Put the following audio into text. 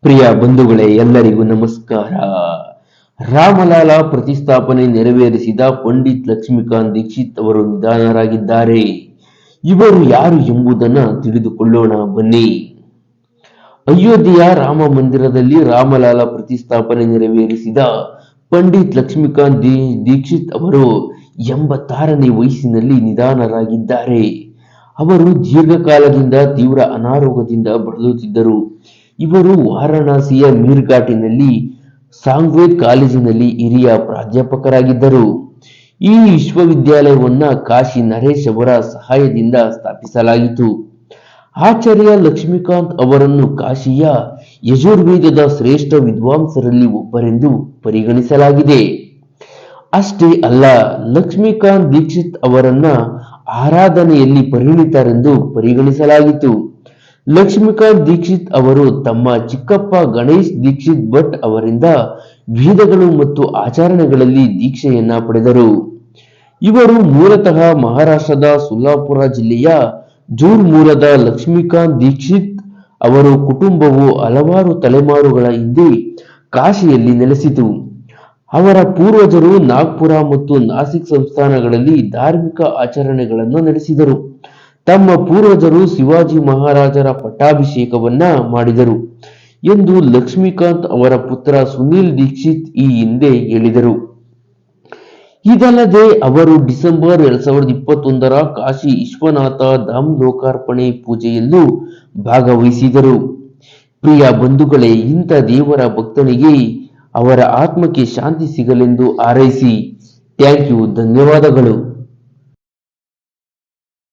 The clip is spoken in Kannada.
ಪ್ರಿಯ ಬಂಧುಗಳೇ, ಎಲ್ಲರಿಗೂ ನಮಸ್ಕಾರ. ರಾಮಲಾಲ ಪ್ರತಿಷ್ಠಾಪನೆ ನೆರವೇರಿಸಿದ ಪಂಡಿತ್ ಲಕ್ಷ್ಮೀಕಾಂತ್ ದೀಕ್ಷಿತ್ ಅವರು ನಿಧನರಾಗಿದ್ದಾರೆ. ಇವರು ಯಾರು ಎಂಬುದನ್ನು ತಿಳಿದುಕೊಳ್ಳೋಣ ಬನ್ನಿ. ಅಯೋಧ್ಯೆಯ ರಾಮ ಮಂದಿರದಲ್ಲಿ ರಾಮಲಾಲ ಪ್ರತಿಷ್ಠಾಪನೆ ನೆರವೇರಿಸಿದ ಪಂಡಿತ್ ಲಕ್ಷ್ಮೀಕಾಂತ್ ದೀಕ್ಷಿತ್ ಅವರು 86ನೇ ವಯಸ್ಸಿನಲ್ಲಿ ನಿಧನರಾಗಿದ್ದಾರೆ. ಅವರು ದೀರ್ಘಕಾಲದಿಂದ ತೀವ್ರ ಅನಾರೋಗ್ಯದಿಂದ ಬಳಲುತ್ತಿದ್ದರು. ಇವರು ವಾರಾಣಸಿಯ ಮೀರ್ಘಾಟಿನಲ್ಲಿ ಸಾಂಗ್ವೇದ್ ಕಾಲೇಜಿನಲ್ಲಿ ಹಿರಿಯ ಪ್ರಾಧ್ಯಾಪಕರಾಗಿದ್ದರು. ಈ ವಿಶ್ವವಿದ್ಯಾಲಯವನ್ನ ಕಾಶಿ ನರೇಶ್ ಅವರ ಸಹಾಯದಿಂದ ಸ್ಥಾಪಿಸಲಾಯಿತು. ಆಚಾರ್ಯ ಲಕ್ಷ್ಮೀಕಾಂತ್ ಅವರನ್ನು ಕಾಶಿಯ ಯಜುರ್ವೇದದ ಶ್ರೇಷ್ಠ ವಿದ್ವಾಂಸರಲ್ಲಿ ಒಬ್ಬರೆಂದು ಪರಿಗಣಿಸಲಾಗಿದೆ. ಅಷ್ಟೇ ಅಲ್ಲ, ಲಕ್ಷ್ಮೀಕಾಂತ್ ದೀಕ್ಷಿತ್ ಅವರನ್ನ ಆರಾಧನೆಯಲ್ಲಿ ಪರಿಣಿತರೆಂದು ಪರಿಗಣಿಸಲಾಗಿತ್ತು. ಲಕ್ಷ್ಮೀಕಾಂತ್ ದೀಕ್ಷಿತ್ ಅವರು ತಮ್ಮ ಚಿಕ್ಕಪ್ಪ ಗಣೇಶ್ ದೀಕ್ಷಿತ್ ಭಟ್ ಅವರಿಂದ ವೇದಗಳು ಮತ್ತು ಆಚರಣೆಗಳಲ್ಲಿ ದೀಕ್ಷೆಯನ್ನ ಪಡೆದರು. ಇವರು ಮೂಲತಃ ಮಹಾರಾಷ್ಟ್ರದ ಸೋಲಾಪುರ ಜಿಲ್ಲೆಯ ಜೂರ್ ಮೂಲದ. ಲಕ್ಷ್ಮೀಕಾಂತ್ ದೀಕ್ಷಿತ್ ಅವರ ಕುಟುಂಬವು ಹಲವಾರು ತಲೆಮಾರುಗಳ ಹಿಂದೆ ಕಾಶಿಯಲ್ಲಿ ನೆಲೆಸಿತು. ಅವರ ಪೂರ್ವಜರು ನಾಗ್ಪುರ ಮತ್ತು ನಾಸಿಕ್ ಸಂಸ್ಥಾನಗಳಲ್ಲಿ ಧಾರ್ಮಿಕ ಆಚರಣೆಗಳನ್ನು ನಡೆಸಿದರು. ತಮ್ಮ ಪೂರ್ವಜರು ಶಿವಾಜಿ ಮಹಾರಾಜರ ಪಟ್ಟಾಭಿಷೇಕವನ್ನ ಮಾಡಿದರು ಎಂದು ಲಕ್ಷ್ಮೀಕಾಂತ್ ಅವರ ಪುತ್ರ ಸುನೀಲ್ ದೀಕ್ಷಿತ್ ಈ ಹಿಂದೆ ಹೇಳಿದರು. ಇದಲ್ಲದೆ ಅವರು ಡಿಸೆಂಬರ್ 2021ರ ಕಾಶಿ ವಿಶ್ವನಾಥ ಧಾಮ್ ಲೋಕಾರ್ಪಣೆ ಪೂಜೆಯಲ್ಲೂ ಭಾಗವಹಿಸಿದರು. ಪ್ರಿಯ ಬಂಧುಗಳೇ, ಇಂಥ ದೇವರ ಭಕ್ತನಿಗೆ ಅವರ ಆತ್ಮಕ್ಕೆ ಶಾಂತಿ ಸಿಗಲೆಂದು ಹಾರೈಸಿ. Thank you. ಧನ್ಯವಾದಗಳು.